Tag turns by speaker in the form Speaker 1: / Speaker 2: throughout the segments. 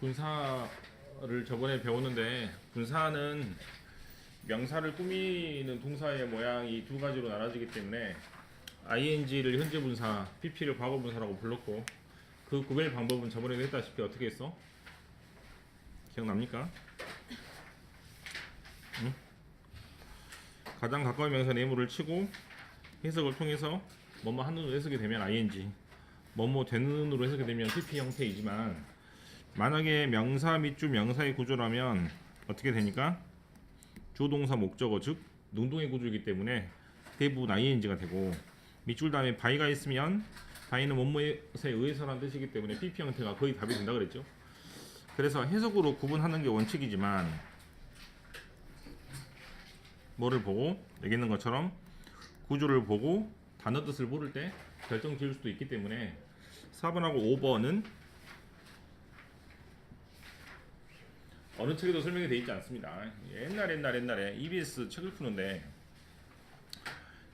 Speaker 1: 분사를 저번에 배웠는데 분사는 명사를 꾸미는 동사의 모양이 두 가지로 나눠지기 때문에 ing를 현재 분사, pp를 과거 분사라고 불렀고 그 구별 방법은 저번에도 했다시피 어떻게 했어? 기억납니까? 응? 가장 가까운 명사 네모를 치고 해석을 통해서 뭐뭐 하는으로 해석이 되면 ing, 뭐뭐 되는으로 해석이 되면 pp 형태이지만 만약에 명사 밑줄 명사의 구조라면 어떻게 되니까? 주동사 목적어 즉 능동의 구조이기 때문에 대부분 ing가 되고 밑줄 다음에 by가 있으면 by는 뭐뭐에 의해서라는 뜻이기 때문에 pp 형태가 거의 답이 된다 그랬죠. 그래서 해석으로 구분하는 게 원칙이지만 뭐를 보고 여기 있는 것처럼 구조를 보고 단어 뜻을 모를 때 결정 지을 수도 있기 때문에 4번하고 5번은 어느 책에도 설명이 되어 있지 않습니다. 옛날에 EBS 책을 푸는데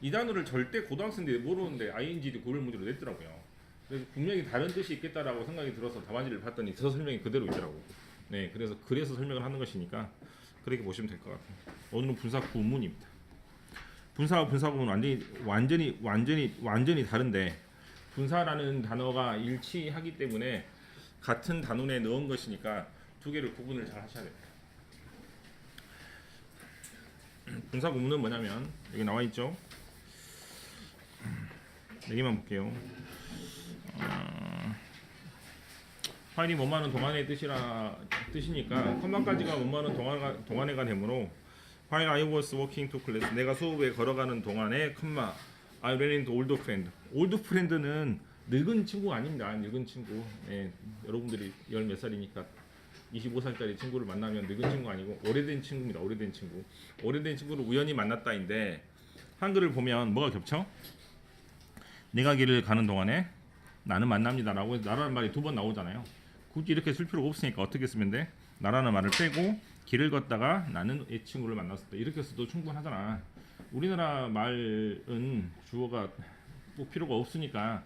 Speaker 1: 이 단어를 절대 고등학생들이 모르는데 ing도 구별 문제로 냈더라고요. 그래서 분명히 다른 뜻이 있겠다라고 생각이 들어서 답안지를 봤더니 저 설명이 그대로 있더라고요. 네, 그래서 설명을 하는 것이니까 그렇게 보시면 될 것 같아요. 오늘은 분사 구문입니다. 분사와 분사 구문은 완전히 다른데 분사라는 단어가 일치하기 때문에 같은 단원에 넣은 것이니까 두 개를 구분을 잘 하셔야 됩니다. 분사 구문은 뭐냐면 여기 나와 있죠. 여기만 볼게요. 파일이 뭐뭐하는 동안의 뜻이니까 컴마까지가 뭐뭐하는 동안에가 되므로 While I was walking to class 내가 수업에 걸어가는 동안에 컴마 I ran into old friend. old friend는 늙은 친구 아닙니다. 늙은 친구. 네, 여러분들이 열 몇 살이니까 25살짜리 친구를 만나면 늙은 친구 아니고 오래된 친구입니다. 오래된 친구. 오래된 친구를 우연히 만났다인데 한글을 보면 뭐가 겹쳐? 내가 길을 가는 동안에 나는 만납니다라고 해서 나라는 말이 두 번 나오잖아요. 굳이 이렇게 쓸 필요가 없으니까 어떻게 쓰면 돼? 나라는 말을 빼고 길을 걷다가 나는 이 친구를 만났을 때 이렇게 써도 충분하잖아. 우리나라 말은 주어가 꼭 필요가 없으니까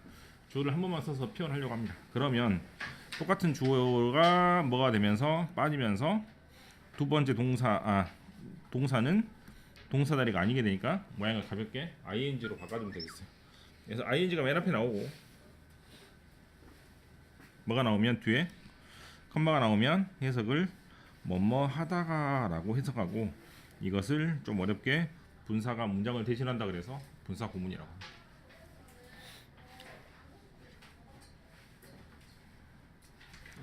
Speaker 1: 주어를 한 번만 써서 표현하려고 합니다. 그러면 똑같은 주어가 뭐가 되면서 빠지면서 두 번째 동사는 동사다리가 아니게 되니까 모양을 가볍게 ing로 바꿔주면 되겠어요. 그래서 ing가 맨 앞에 나오고 뭐가 나오면 뒤에 컴마가 나오면 해석을 뭐뭐 하다가 라고 해석하고 이것을 좀 어렵게 분사가 문장을 대신한다 그래서 분사 구문이라고 합니다.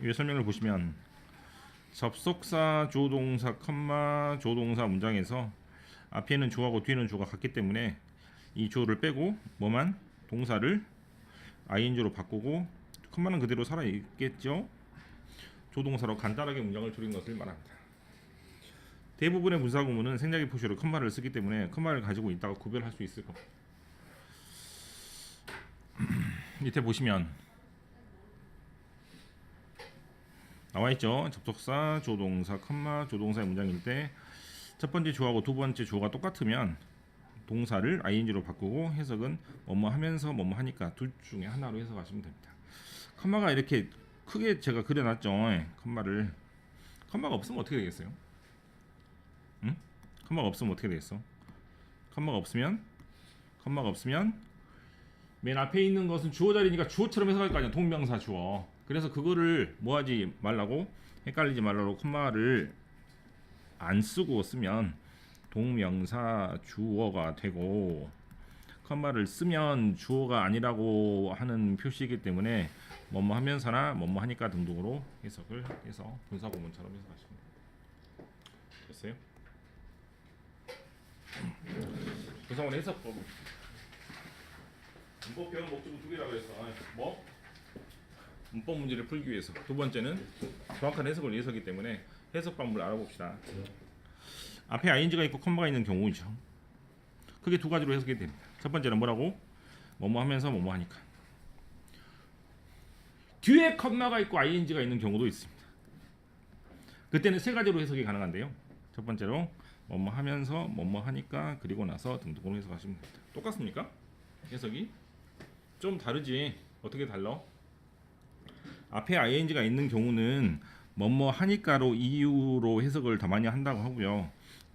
Speaker 1: 이 설명을 보시면 접속사 조동사 컴마 조동사 문장에서 앞에는 주어하고 뒤에는 주어가 같기 때문에 이 주어를 빼고 뭐만 동사를 ing로 바꾸고 컴마는 그대로 살아있겠죠. 조동사로 간단하게 문장을 줄인 것을 말합니다. 대부분의 분사 구문은 생략의 표시로 컴마를 쓰기 때문에 컴마를 가지고 있다가 구별할 수 있을 겁니다. 밑에 보시면 나와있죠. 접속사, 조동사, 컴마, 조동사의 문장일 때 첫 번째 주어하고 두 번째 주어가 똑같으면 동사를 ing로 바꾸고 해석은 뭐뭐 하면서 뭐뭐 하니까 둘 중에 하나로 해석하시면 됩니다. 컴마가 이렇게 크게 제가 그려놨죠. 컴마가 없으면 어떻게 되겠어요? 응? 컴마가 없으면 어떻게 되겠어? 컴마가 없으면 맨 앞에 있는 것은 주어 자리니까 주어처럼 해석할 거 아니야. 동명사 주어. 그래서 그거를 뭐하지 말라고 헷갈리지 말라고 컴마를 안 쓰고 쓰면 동명사 주어가 되고 컴마를 쓰면 주어가 아니라고 하는 표시이기 때문에 뭐뭐 하면서나 뭐뭐 하니까 등등으로 해석을 해서 분사 구문처럼 해석하시면 됐어요? 분사 구문 해석법 문법 배운 목적은 두 개라고 해서 뭐? 문법 문제를 풀기 위해서 두 번째는 정확한 해석을 위해서이기 때문에 해석 방법을 알아봅시다. 앞에 ing가 있고 컴마가 있는 경우이죠. 크게 두 가지로 해석이 됩니다. 첫 번째는 뭐라고? 뭐뭐 하면서 뭐뭐 하니까. 뒤에 컴마가 있고 ing가 있는 경우도 있습니다. 그때는 세 가지로 해석이 가능한데요. 첫 번째로 뭐뭐 하면서 뭐뭐 하니까 그리고 나서 등등으로 해석하시면 됩니다. 똑같습니까? 해석이? 좀 다르지. 어떻게 달라? 앞에 ing가 있는 경우는 뭐뭐 하니까로 이유로 해석을 더 많이 한다고 하고요.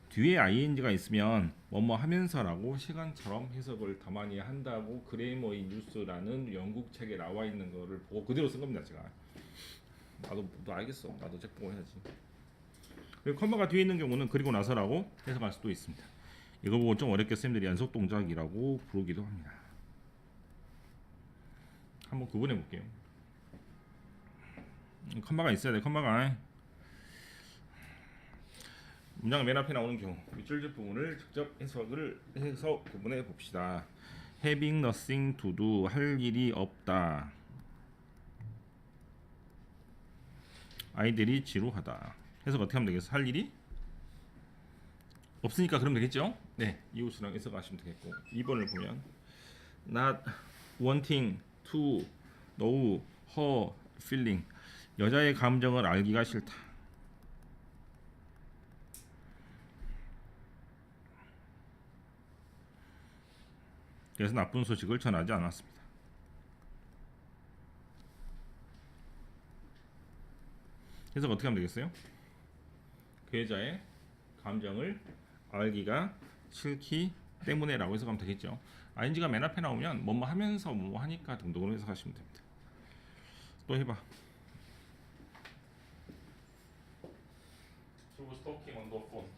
Speaker 1: 뒤에 ing가 있으면 뭐뭐 하면서라고 시간처럼 해석을 더 많이 한다고 그레이머의 뉴스라는 영국 책에 나와 있는 거를 보고 그대로 쓴 겁니다. 제가 나도 알겠어. 나도 책 보고 해야지. 그리고 컴마가 뒤에 있는 경우는 그리고 나서라고 해석할 수도 있습니다. 이거 보고 좀 어렵게 쌤들이 연속 동작이라고 부르기도 합니다. 한번 구분해 볼게요. 컴마가 있어야 돼. 컴마가 문장 맨 앞에 나오는 경우 밑줄 부분을 직접 해서 구분해 봅시다. Having nothing to do, 할 일이 없다. 아이들이 지루하다. 해석 어떻게 하면 되겠어? 할 일이 없으니까 그러면 되겠죠? 네, 이웃이랑 해석하시면 되겠고 2번을 보면 not wanting to know her feeling, 여자의 감정을 알기가 싫다. 그래서 나쁜 소식을 전하지 않았습니다. 해석 어떻게 하면 되겠어요? 그 여자의 감정을 알기가 싫기 때문에라고 해석하면 되겠죠. ing가 맨 앞에 나오면 뭐뭐 하면서 뭐뭐 하니까 등등으로 해석하시면 됩니다. 또 해봐. She was talking on the phone.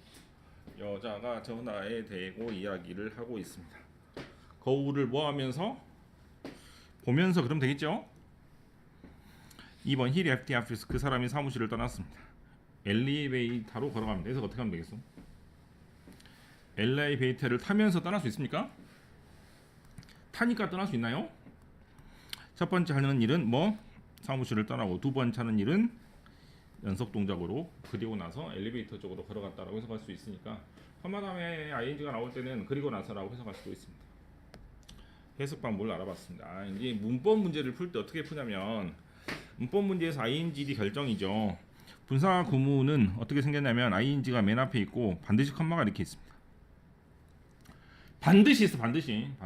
Speaker 1: 여자가 전화에 대고 이야기를 하고 있습니다. 거울을 뭐 하면서? 보면서 그러면 되겠죠? 2번 He left the office. 그 사람이 사무실을 떠났습니다. 엘리베이터로 걸어갑니다. 그래서 어떻게 하면 되겠어? 엘리베이터를 타면서 떠날 수 있습니까? 타니까 떠날 수 있나요? 첫 번째 하는 일은 뭐? 사무실을 떠나고, 두 번째 하는 일은 연속 동작으로 그리고 나서 엘리베이터 쪽으로 걸어갔다라고 해석할 수 있으니까 컴마 다음에 ing가 나올 때는 그리고 나서라고 해석할 수도 있습니다. 해석 방법을 알아봤습니다. 이제 문법 문제를 풀 때 어떻게 푸냐면 문법 문제에서 ing 결정이죠. 분사 구문은 어떻게 생겼냐면 ing가 맨 앞에 있고 반드시 컴마가 이렇게 있습니다. 반드시 있어. 반드시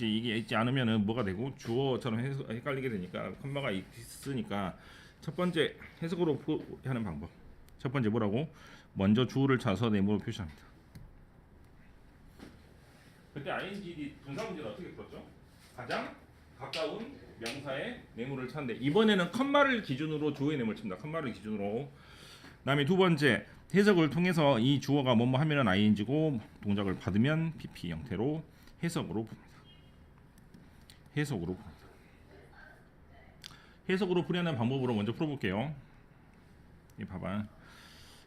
Speaker 1: 이게 있지 않으면은 뭐가 되고 주어처럼 헷갈리게 되니까 컴마가 있으니까 첫 번째 해석으로 하는 방법. 첫 번째 뭐라고? 먼저 주어를 찾아서 네모로 표시합니다. 그때 ing 분사 문제는 어떻게 풀었죠? 가장 가까운 명사의 네모를 찾는데 이번에는 컴마를 기준으로 주어의 네모를 칩니다. 컴마를 기준으로. 그다음에 두 번째 해석을 통해서 이 주어가 뭐뭐 하면은 ing고 동작을 받으면 pp 형태로 해석으로 봅니다. 해석으로 풀이하는 방법으로 먼저 풀어볼게요. 이 봐봐.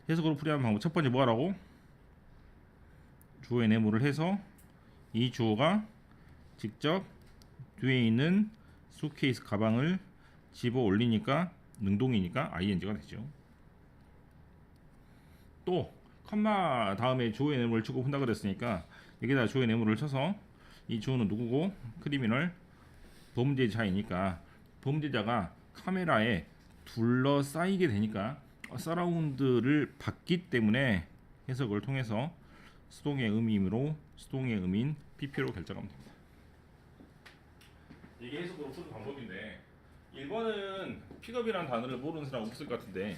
Speaker 1: 해석으로 풀이하는 방법 첫 번째 뭐하라고? 주어의 네모를 해서 이 주어가 직접 뒤에 있는 수케이스 가방을 집어 올리니까 능동이니까 ing가 되죠. 또 컴마 다음에 주어의 네모를 치고 푼다 그랬으니까 여기다 주어의 네모를 쳐서 이 주어는 누구고? 크리미널 범죄자이니까 범죄자가 카메라에 둘러싸이게 되니까 서라운드를 받기 때문에 해석을 통해서 수동의 의미로 수동의 의미인 pp로 결정하면 됩니다. 이게 해석으로 푸는 방법인데 1번은 픽업이라는 단어를 모르는 사람 없을 것 같은데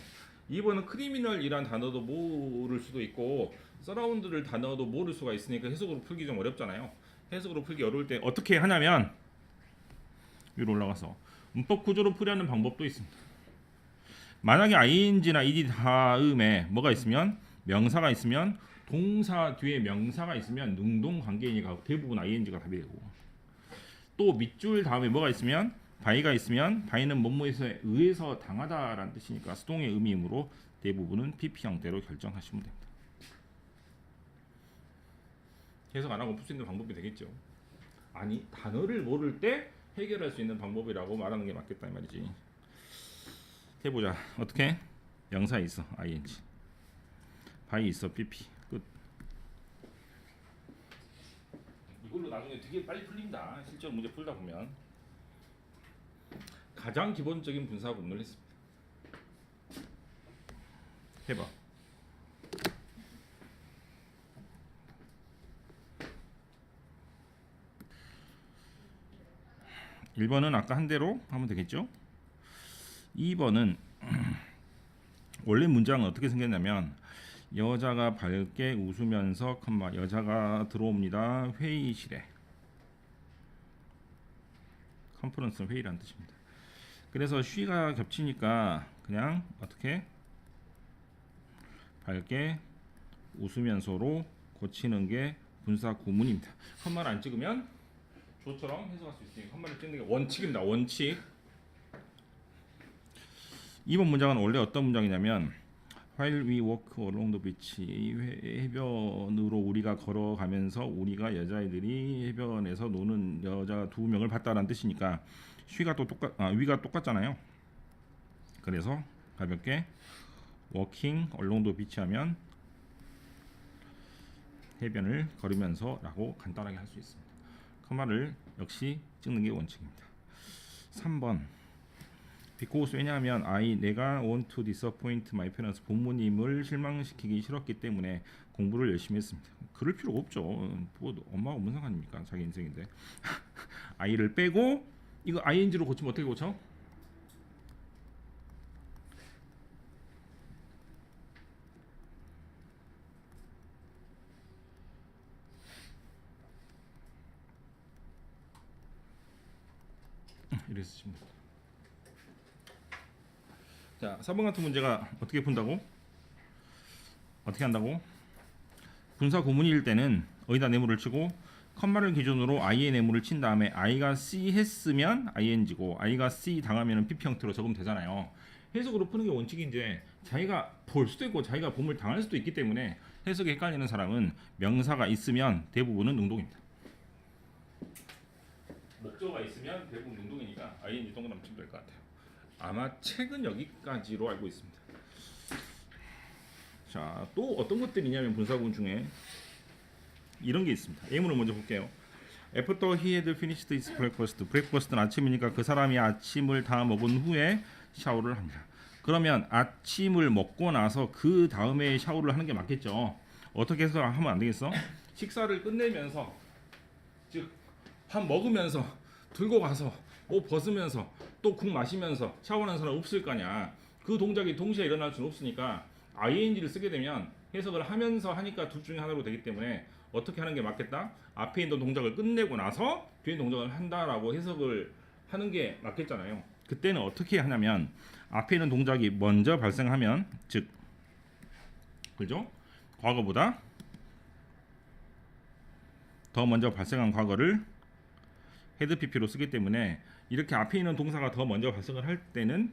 Speaker 1: 2번은 크리미널이라는 단어도 모를 수도 있고 서라운드를 단어도 모를 수가 있으니까 해석으로 풀기 좀 어렵잖아요. 해석으로 풀기 어려울 때 어떻게 하냐면 위로 올라가서 문법 구조로 풀이하는 방법도 있습니다. 만약에 ing나 ed 다음에 뭐가 있으면 명사가 있으면 동사 뒤에 명사가 있으면 능동 관계이니까 대부분 ing가 답이 되고 또 밑줄 다음에 뭐가 있으면 by가 있으면 by는 뭐뭐에 의해서 당하다라는 뜻이니까 수동의 의미이므로 대부분은 pp 형태로 결정하시면 됩니다. 해석 안 하고 풀 수 있는 방법이 되겠죠. 아니 단어를 모를 때 해결할 수 있는 방법이라고 말하는 게 맞겠다 이 말이지. 해보자. 어떻게? 명사 있어 ing, by 있어 pp. 끝. 이걸로 나중에 되게 빨리 풀린다. 실전 문제 풀다 보면 가장 기본적인 분사 구문을 했습니다. 해봐. 1번은 아까 한 대로 하면 되겠죠. 2번은 원래 문장은 어떻게 생겼냐면 여자가 밝게 웃으면서 컴마 여자가 들어옵니다. 회의실에. 컨퍼런스는 회의라는 뜻입니다. 그래서 she가 겹치니까 그냥 어떻게 밝게 웃으면서로 고치는 게 분사 구문입니다. 컴마를 안 찍으면 조처럼 해석할 수 있으니 컴마를 찍는 게 원칙입니다. 원칙. 2번 문장은 원래 어떤 문장이냐면 While we walk along the beach, 해변으로 우리가 걸어가면서 우리가 여자애들이 해변에서 노는 여자 2명을 봤다라는 뜻이니까 she가 또 위가 똑같잖아요. 그래서 가볍게 walking along the beach 하면 해변을 걸으면서라고 간단하게 할 수 있습니다. 컴마를 역시 찍는 게 원칙입니다. 3번 because 왜냐하면 내가 want to disappoint my parents 부모님을 실망시키기 싫었기 때문에 공부를 열심히 했습니다. 그럴 필요가 없죠. 뭐 엄마가 뭔 상관입니까? 자기 인생인데. I를 빼고 이거 ing로 고치면 어떻게 고쳐? 이렇게 쓰시면 됩니다. 자, 4번 같은 문제가 어떻게 푼다고? 어떻게 한다고? 분사 구문일 때는 어디다 네모를 치고 컴마를 기준으로 i의 네모를 친 다음에 i가 c 했으면 ing고 i가 c 당하면 pp 형태로 적으면 되잖아요. 해석으로 푸는 게 원칙인데 자기가 볼 수도 있고 자기가 봄을 당할 수도 있기 때문에 해석이 헷갈리는 사람은 명사가 있으면 대부분은 능동입니다. 목적어가 있으면 대부분 능동이니까 ing 동그라미 치면 될 것 같아요. 아마 책은 여기까지로 알고 있습니다. 자, 또 어떤 것들이 있냐면 분사구문 중에 이런 게 있습니다. 예문을 먼저 볼게요. After he had finished his breakfast. breakfast는 아침이니까 그 사람이 아침을 다 먹은 후에 샤워를 합니다. 그러면 아침을 먹고 나서 그 다음에 샤워를 하는 게 맞겠죠. 어떻게 해서 하면 안 되겠어? 식사를 끝내면서 즉 밥 먹으면서 들고 가서 옷 벗으면서 또 국 마시면서 샤워하는 사람 없을 거냐. 그 동작이 동시에 일어날 수는 없으니까 ing를 쓰게 되면 해석을 하면서 하니까 둘 중에 하나로 되기 때문에 어떻게 하는 게 맞겠다? 앞에 있는 동작을 끝내고 나서 뒤에 동작을 한다라고 해석을 하는 게 맞겠잖아요. 그때는 어떻게 하냐면 앞에 있는 동작이 먼저 발생하면 즉 그죠? 과거보다 더 먼저 발생한 과거를 헤드 PP로 쓰기 때문에 이렇게 앞에 있는 동사가 더 먼저 발생을 할 때는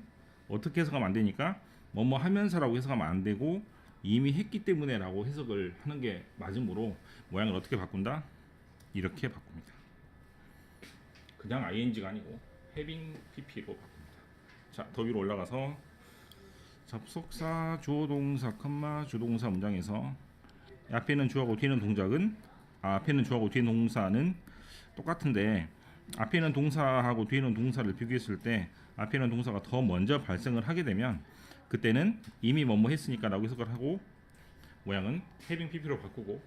Speaker 1: 어떻게 해석하면 안 되니까 뭐뭐 하면서라고 해석하면 안 되고 이미 했기 때문에 라고 해석을 하는 게 맞으므로 모양을 어떻게 바꾼다? 이렇게 바꿉니다. 그냥 ing가 아니고 having pp로 바꿉니다. 자, 더 위로 올라가서 접속사, 주어동사, 컴마, 주동사 문장에서 앞에는 주어고 뒤에는 동작은 앞에는 주어고 뒤에는 동사는 똑같은데 앞에는 동사하고 뒤에는 동사를 비교했을 때 앞에는 동사가 더 먼저 발생을 하게 되면 그때는 이미 뭐뭐 했으니까 라고 해석을 하고 모양은 having pp로 바꾸고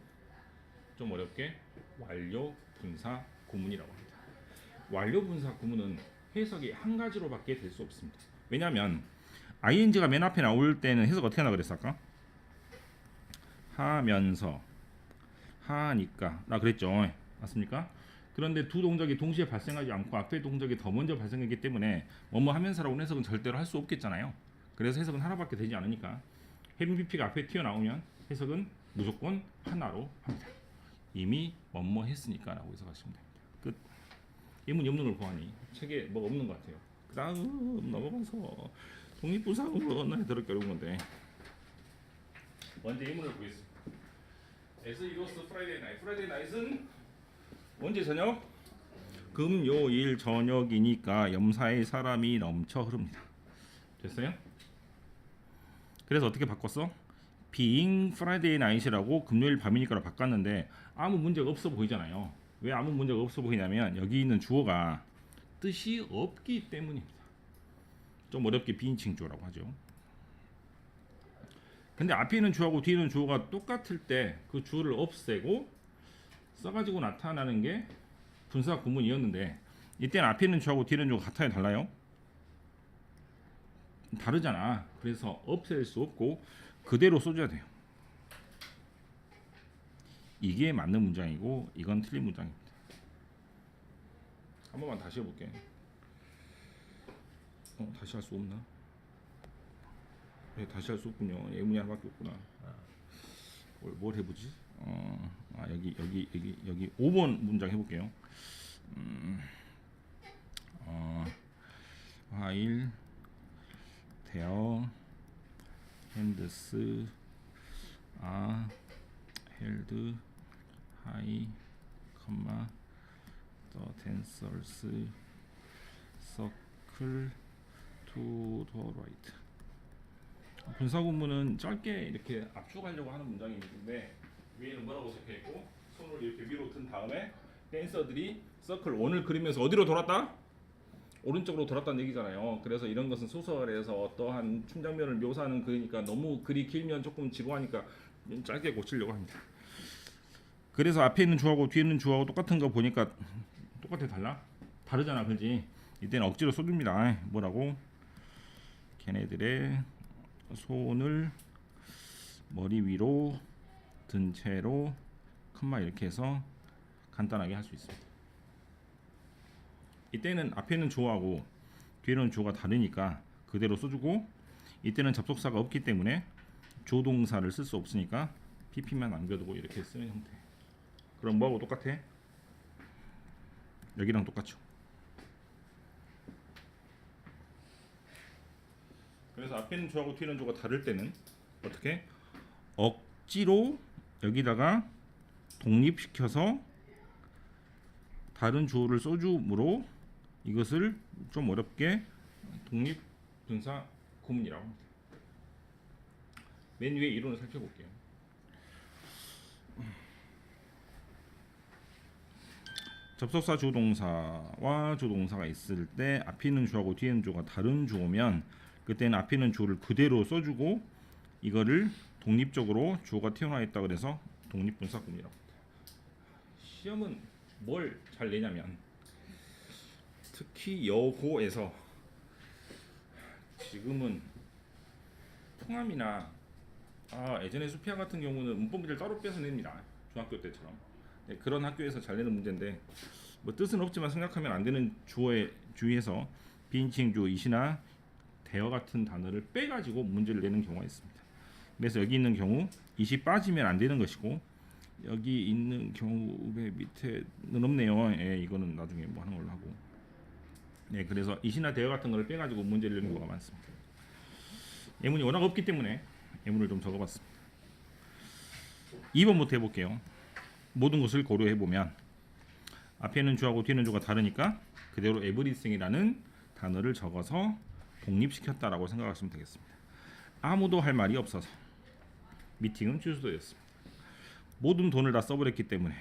Speaker 1: 좀 어렵게 완료 분사 구문이라고 합니다. 완료 분사 구문은 해석이 한 가지로밖에 될 수 없습니다. 왜냐하면 ing가 맨 앞에 나올 때는 해석 어떻게 하나 그랬어 아까? 하면서 하니까 나 그랬죠. 맞습니까? 그런데 두 동작이 동시에 발생하지 않고 앞에 동작이 더 먼저 발생했기 때문에 뭐뭐 하면서라고 해석은 절대로 할 수 없겠잖아요. 그래서 해석은 하나밖에 되지 않으니까 having pp가 앞에 튀어나오면 해석은 무조건 하나로 합니다. 이미 뭐뭐 했으니까 라고 해석하시면 됩니다. 끝. 예문이 없는 걸 보아니 책에 뭐가 없는 것 같아요. 그 다음 넘어가서 독립부사구문 얼마나 더럽게 어려운 건데 먼저 예문을 보겠습니다. As it was Friday night. Friday night은 언제 저녁? 금요일 저녁이니까 염사에 사람이 넘쳐 흐릅니다. 됐어요? 그래서 어떻게 바꿨어? Being Friday night이라고 금요일 밤이니까로 바꿨는데 아무 문제가 없어 보이잖아요. 왜 아무 문제가 없어 보이냐면 여기 있는 주어가 뜻이 없기 때문입니다. 좀 어렵게 비인칭 주어라고 하죠. 근데 앞에 있는 주어하고 뒤에 있는 주어가 똑같을 때 그 주어를 없애고 써가지고 나타나는 게 분사 구문이었는데 이때는 앞에 있는 주어하고 뒤에 있는 주어가 같아요 달라요? 다르잖아. 그래서 없앨 수 없고 그대로 써줘야 돼요. 이게 맞는 문장이고 이건 틀린 문장입니다. 한 번만 다시 해볼게. 다시 할 수 없나? 네, 다시 할 수 없군요. 예문이 하나밖에 없구나. 뭘 해보지? 여기 5번 문장 해볼게요. while their hands are held high, the dancers circle to the right. 분사구문은 짧게 이렇게 압축하려고 하는 문장이 있는데 위에는 뭐라고 적혀있고 손을 이렇게 위로 든 다음에 댄서들이 서클 원을 그리면서 어디로 돌았다? 오른쪽으로 돌았다는 얘기잖아요. 그래서 이런 것은 소설에서 어떠한 춤장면을 묘사하는 글이니까 너무 글이 길면 조금 지루하니까 짧게 고치려고 합니다. 그래서 앞에 있는 주하고 뒤에 있는 주하고 똑같은 거 보니까 똑같아 달라? 다르잖아, 그렇지? 이때는 억지로 써줍니다. 뭐라고? 걔네들의 손을 머리 위로 든 채로 컴마 이렇게 해서 간단하게 할 수 있습니다. 이때는 앞에 있는 주어하고 뒤에 있는 주어가 다르니까 그대로 써주고 이때는 접속사가 없기 때문에 조동사를 쓸 수 없으니까 pp만 남겨두고 이렇게 쓰는 형태. 그럼 뭐하고 똑같아? 여기랑 똑같죠. 그래서 앞에 있는 주어하고 뒤에 있는 주어가 다를 때는 어떻게? 억지로 여기다가 독립시켜서 다른 주어를 써줌으로 이것을 좀 어렵게 독립분사 구문이라고 합니다. 맨 위에 이론을 살펴볼게요. 접속사 주동사와 조동사가 있을 때 앞에 있는 주어하고 뒤에 있는 주어가 다른 주어면 그때는 앞에 있는 주어를 그대로 써주고 이거를 독립적으로 주어가 튀어나와 있다 그래서 독립분사 구문이라고 합니다. 시험은 뭘 잘 내냐면 특히 여고에서 지금은 통함이나 예전에 수피아 같은 경우는 문법문제를 따로 빼서 냅니다. 중학교 때처럼. 네, 그런 학교에서 잘 내는 문제인데 뭐 뜻은 없지만 생각하면 안 되는 주어에 주의해서 비인칭주 이시나 대어 같은 단어를 빼가지고 문제를 내는 경우가 있습니다. 그래서 여기 있는 경우 이시 빠지면 안 되는 것이고 여기 있는 경우 밑에는 없네요. 예, 이거는 나중에 뭐 하는 걸로 하고. 네, 그래서 이시나 대어 같은 걸 빼가지고 문제를 내는 경우가 많습니다. 예문이 워낙 없기 때문에 예문을 좀 적어봤습니다. 2번부터 해볼게요. 모든 것을 고려해보면 앞에 있는 주하고 뒤에 있는 주가 다르니까 그대로 everything이라는 단어를 적어서 독립시켰다라고 생각하시면 되겠습니다. 아무도 할 말이 없어서 미팅은 취소되었습니다. 모든 돈을 다 써버렸기 때문에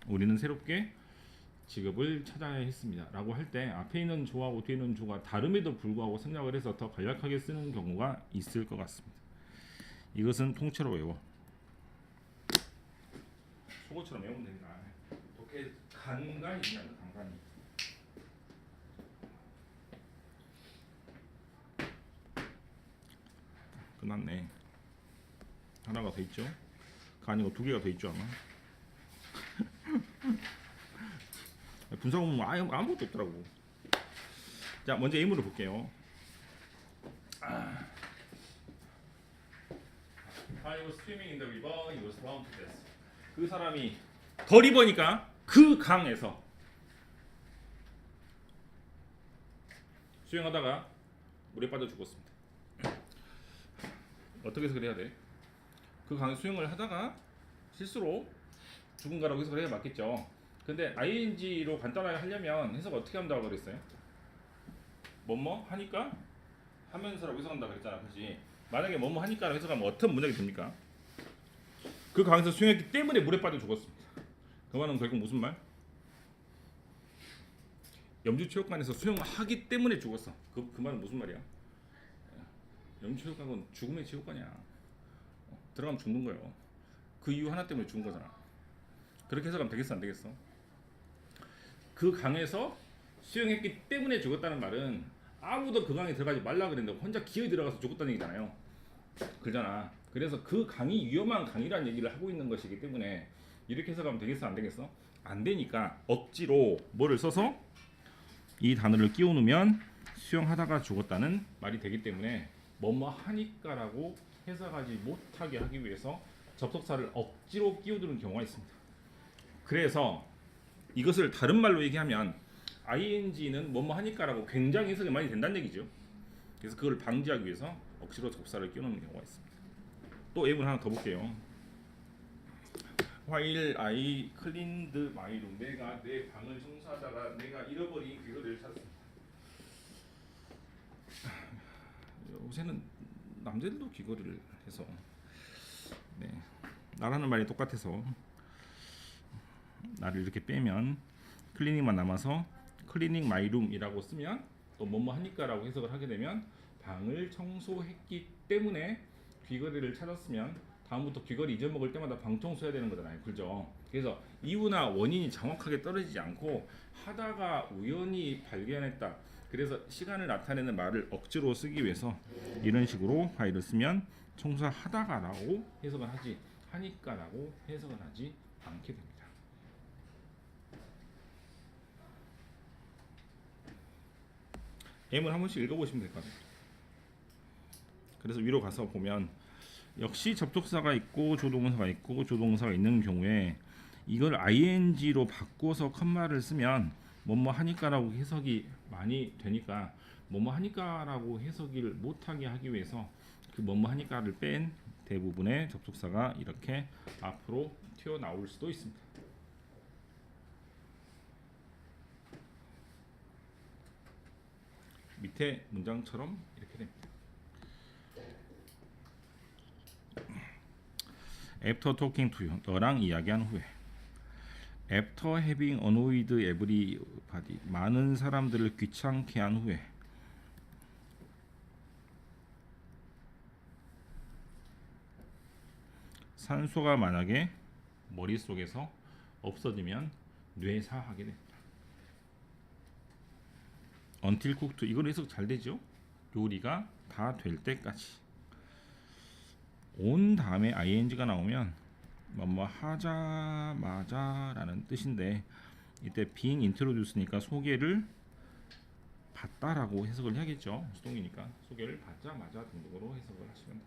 Speaker 1: 우리는 새롭게 직업을 찾아야 했습니다 라고 할 때 앞에 있는 주하고 뒤에 있는 주가 다름에도 불구하고 생략을 해서 더 간략하게 쓰는 경우가 있을 것 같습니다. 이것은 통째로 외워 속어처럼 외우면 됩니다. 독해 간간히 있냐면 간간히. 끝났네. 하나가 더 있죠. 아니고 두 개가 더 있죠 아마. 분사구문 아무것도 없더라고. 자, 먼저 예문을 볼게요. I was swimming in the river. He was drowned to death. 그 사람이 더 리버니까 그 강에서 수영하다가 물에 빠져 죽었습니다. 어떻게 해석을 해야 돼? 그 강에 수영을 하다가 실수로 죽은 거라고 해석을 해야 맞겠죠. 근데 ing로 간단하게 하려면 해석 어떻게 한다고 그랬어요? 뭐뭐 하니까 하면서라고 해석한다 그랬잖아, 그렇지? 만약에 뭐뭐 하니까라고 해석하면 어떤 문장이 됩니까? 그 강에서 수영했기 때문에 물에 빠져 죽었습니다. 그 말은 결국 무슨 말? 염주체육관에서 수영하기 때문에 죽었어. 그 말은 무슨 말이야? 염주체육관은 죽음의 체육관이야. 들어가면 죽는 거예요. 그 이유 하나 때문에 죽은 거잖아. 그렇게 해석하면 되겠어, 안 되겠어? 그 강에서 수영했기 때문에 죽었다는 말은 아무도 그 강에 들어가지 말라 그랬는데 혼자 기어이 들어가서 죽었다는 얘기잖아요. 그러잖아. 그래서 그 강이 위험한 강이라는 얘기를 하고 있는 것이기 때문에 이렇게 해석하면 되겠어, 안 되겠어? 안 되니까 억지로 뭐를 써서 이 단어를 끼워 놓으면 수영하다가 죽었다는 말이 되기 때문에 뭐뭐 하니까라고 해석하지 못하게 하기 위해서 접속사를 억지로 끼워두는 경우가 있습니다. 그래서 이것을 다른 말로 얘기하면 ing는 뭐뭐 하니까라고 굉장히 해석이 많이 된다는 얘기죠. 그래서 그걸 방지하기 위해서 억지로 접사를 끼워놓는 경우가 있습니다. 또 예문 하나 더 볼게요. While I cleaned my room, 내가 내 방을 청소하다가 내가 잃어버린 귀걸이를 찾았습니다. 요새는 남자들도 귀걸이를 해서 네, 나라는 말이 똑같아서 나를 이렇게 빼면 클리닝만 남아서 클리닝 마이 룸이라고 쓰면 또 뭐뭐 하니까라고 해석을 하게 되면 방을 청소했기 때문에 귀걸이를 찾았으면 다음부터 귀걸이 잊어먹을 때마다 방 청소해야 되는 거잖아요. 그죠? 그래서 이유나 원인이 정확하게 떨어지지 않고 하다가 우연히 발견했다. 그래서 시간을 나타내는 말을 억지로 쓰기 위해서 이런 식으로 파일을 쓰면 청소하다가라고 해석을 하지 하니까라고 해석을 하지 않게 됩니다. M을 한 번씩 읽어보시면 될 것 같아요. 그래서 위로 가서 보면 역시 접속사가 있고 조동사가 있고 조동사가 있는 경우에 이걸 ing로 바꿔서 컴마를 쓰면 뭐뭐 하니까라고 해석이 많이 되니까 뭐뭐 하니까라고 해석을 못하게 하기 위해서 그 뭐뭐 하니까를 뺀 대부분의 접속사가 이렇게 앞으로 튀어나올 수도 있습니다. 밑에 문장처럼 이렇게 됩니다. After talking to you, 너랑 이야기한 후에. After having annoyed everybody, 많은 사람들을 귀찮게 한 후에. 산소가 만약에 머릿속에서 없어지면 뇌사하게 됩니다. Until cooked, 이건 해석 잘 되죠? 요리가 다 될 때까지. 온 다음에 ing가 나오면 뭐뭐 하자마자 라는 뜻인데 이때 being introduce니까 소개를 받다라고 해석을 해야겠죠. 수동이니까 소개를 받자마자 등등으로 해석을 하시면 됩니다.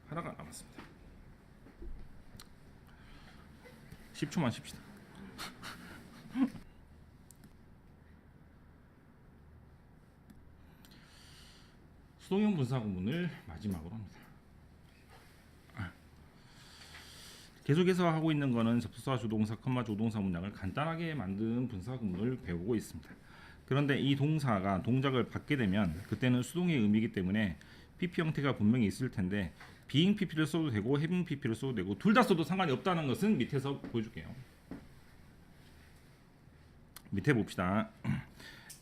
Speaker 1: 하나가 남았습니다. 10초만 쉽시다. 수동형 분사 구문을 마지막으로 합니다. 계속해서 하고 있는 거는 접속사, 주동사, 컴마, 조동사 문장을 간단하게 만드는 분사 구문을 배우고 있습니다. 그런데 이 동사가 동작을 받게 되면 그때는 수동의 의미이기 때문에 PP 형태가 분명히 있을 텐데 being PP를 써도 되고 having PP를 써도 되고 둘 다 써도 상관이 없다는 것은 밑에서 보여줄게요. 밑에 봅시다.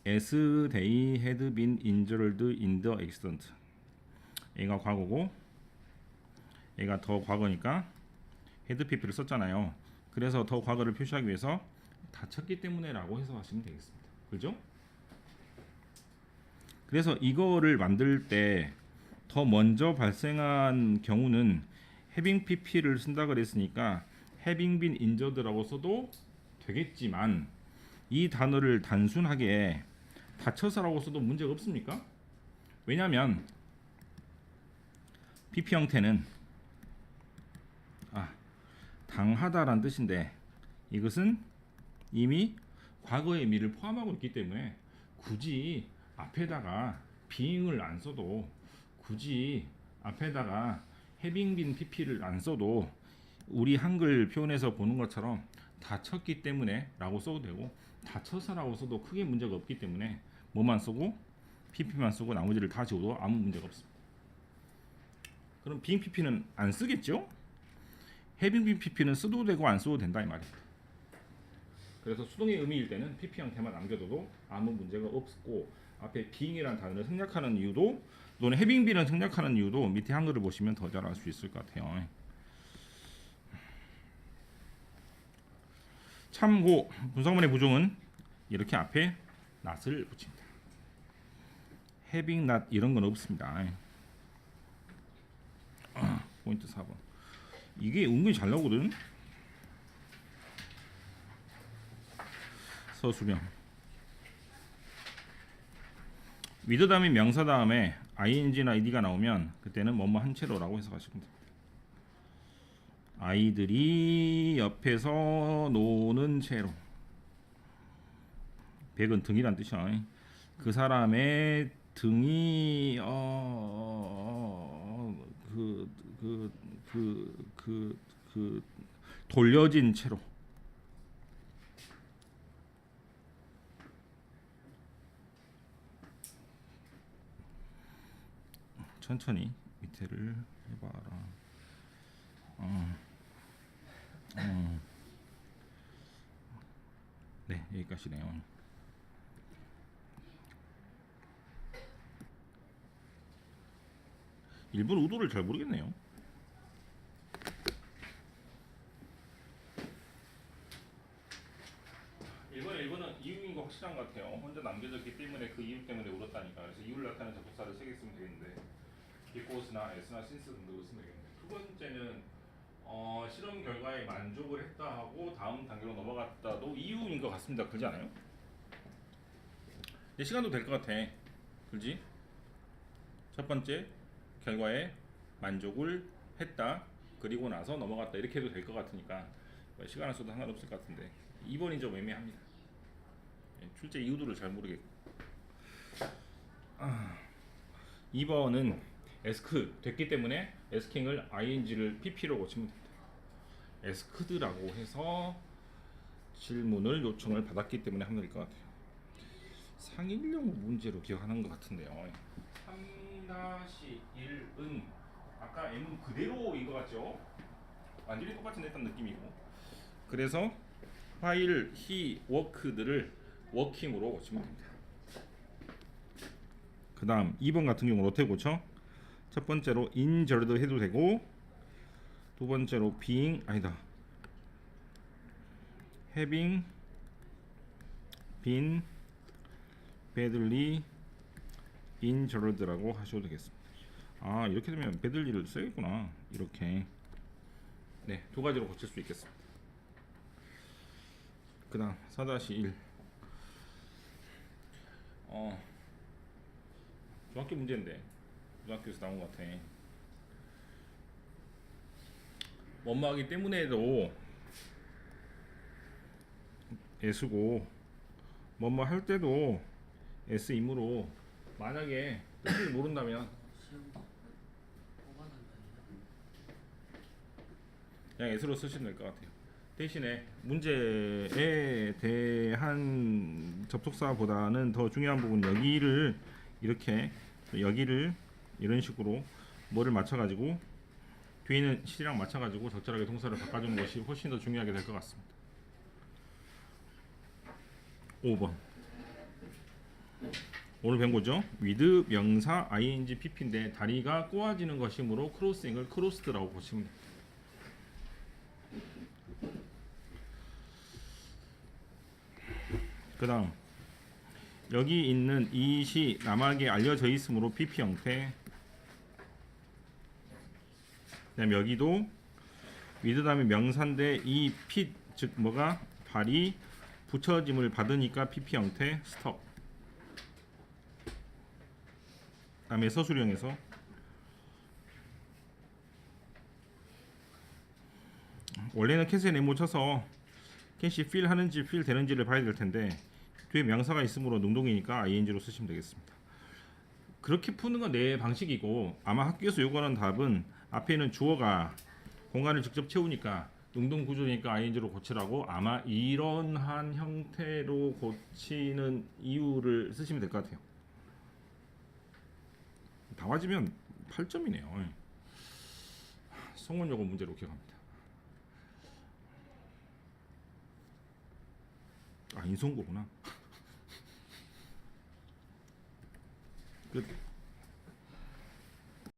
Speaker 1: As they had been injured in the accident. 얘가 과거고 얘가 더 과거니까 had PP를 썼잖아요. 그래서 더 과거를 표시하기 위해서 다쳤기 때문에 라고 해석하시면 되겠습니다. 그죠? 그래서 이거를 만들 때 더 먼저 발생한 경우는 having PP를 쓴다 그랬으니까 having been injured라고 써도 되겠지만 이 단어를 단순하게 다쳐서라고 써도 문제가 없습니까? 왜냐하면 PP 형태는 당하다라는 뜻인데 이것은 이미 과거의 의미를 포함하고 있기 때문에 굳이 앞에다가 being을 안 써도 굳이 앞에다가 having been pp를 안 써도 우리 한글 표현에서 보는 것처럼 다쳤기 때문에 라고 써도 되고 다쳐서라고 써도 크게 문제가 없기 때문에 뭐만 쓰고 pp만 쓰고 나머지를 다 지워도 아무 문제가 없습니다. 그럼 being pp는 안 쓰겠죠? having been pp는 써도 되고 안 써도 된다 이 말입니다. 그래서 수동의 의미일 때는 pp 형태만 남겨둬도 아무 문제가 없고 앞에 being이라는 단어를 생략하는 이유도 또는 having been을 생략하는 이유도 밑에 한글을 보시면 더 잘 알 수 있을 것 같아요. 참고 분사구문의 부종은 이렇게 앞에 not을 붙입니다. having not 이런 건 없습니다. 포인트 4번. 이게 은근히 잘 나오거든. 서술형. with 다음에 명사 다음에 ing나 id가 나오면 그때는 뭐뭐 한 채로라고 해석하시면 됩니다. 아이들이 옆에서 노는 채로. 백은 등이란 뜻이야. 그 사람의 등이 돌려진 채로. 천천히 밑에를 해봐라. 네, 여기까지네요. 일본 의도를 잘 모르겠네요. 일본은 이유인 거 확실한 것 같아요. 혼자 남겨졌기 때문에 그 이유 때문에 울었다니까. 그래서 이유를 나타내는 접속사를 3개 쓰면 되겠는데 because나 as나 since 등등을 쓰면 되겠는데 두 번째는 실험 결과에 만족을 했다 하고 다음 단계로 넘어갔다도 이유인 것 같습니다. 그렇지 않아요? 내 시간도 될 것 같아. 그렇지? 첫 번째 결과에 만족을 했다 그리고 나서 넘어갔다 이렇게 해도 될 것 같으니까 시간을 써도 상관없을 것 같은데 2번이 좀 애매합니다. 출제 이유도를 잘 모르겠고 2번은 에스크 됐기 때문에 에스킹을 ing를 pp로 고치면 됩니다. 에스크드라고 해서 질문을 요청을 받았기 때문에 하면 될 것 같아요. 상일령 문제로 기억하는 것 같은데요. 3-1은 아까 M은 그대로인 것 같죠? 완전히 똑같은 듯한 느낌이고 그래서 while he worked를 working으로 고치면 됩니다. 그 다음 2번 같은 경우는 어떻게 고쳐? 첫 번째로 injured 해도 되고 두 번째로 being 아니다 having been badly injured라고 하셔도 되겠습니다. 아 이렇게 되면 badly를 써야겠구나. 이렇게 네, 두 가지로 고칠 수 있겠습니다. 그 다음 4-1 중학교 문제인데 중학교에서 나온 것 같아. 원마하기 때문에도 S고 뭐뭐 할 때도 S이므로 만약에 뜻을 모른다면 그냥 S로 쓰시면 될 것 같아요. 대신에 문제에 대한 접속사보다는 더 중요한 부분은 여기를 이렇게 여기를 이런 식으로 뭐를 맞춰가지고 뒤에 있는 실이랑 맞춰가지고 적절하게 동사를 바꿔주는 것이 훨씬 더 중요하게 될 것 같습니다. 5번 오늘 배운 거죠. with 명사 ing pp인데 다리가 꼬아지는 것이므로 크로싱을 크로스드라고 보시면 됩니다. 그 다음 여기 있는 이 시 남에게 알려져 있으므로 pp 형태. 그다음 여기도 with 다음에 명사인데 이 핏 즉 뭐가 발이 붙여짐을 받으니까 pp 형태 스톱. 다음에 서술형에서 원래는 캣에 네모 쳐서 캣이 필 하는지 필 되는지를 봐야 될 텐데 뒤에 명사가 있으므로 능동이니까 ing로 쓰시면 되겠습니다. 그렇게 푸는 건 내 방식이고 아마 학교에서 요구하는 답은 앞에 있는 주어가 공간을 직접 채우니까 능동 구조니까 ing로 고치라고 아마 이런한 형태로 고치는 이유를 쓰시면 될 것 같아요. 다 맞으면 8점이네요. 성원여고 문제로 기억합니다. 아 인성고구나. 끝.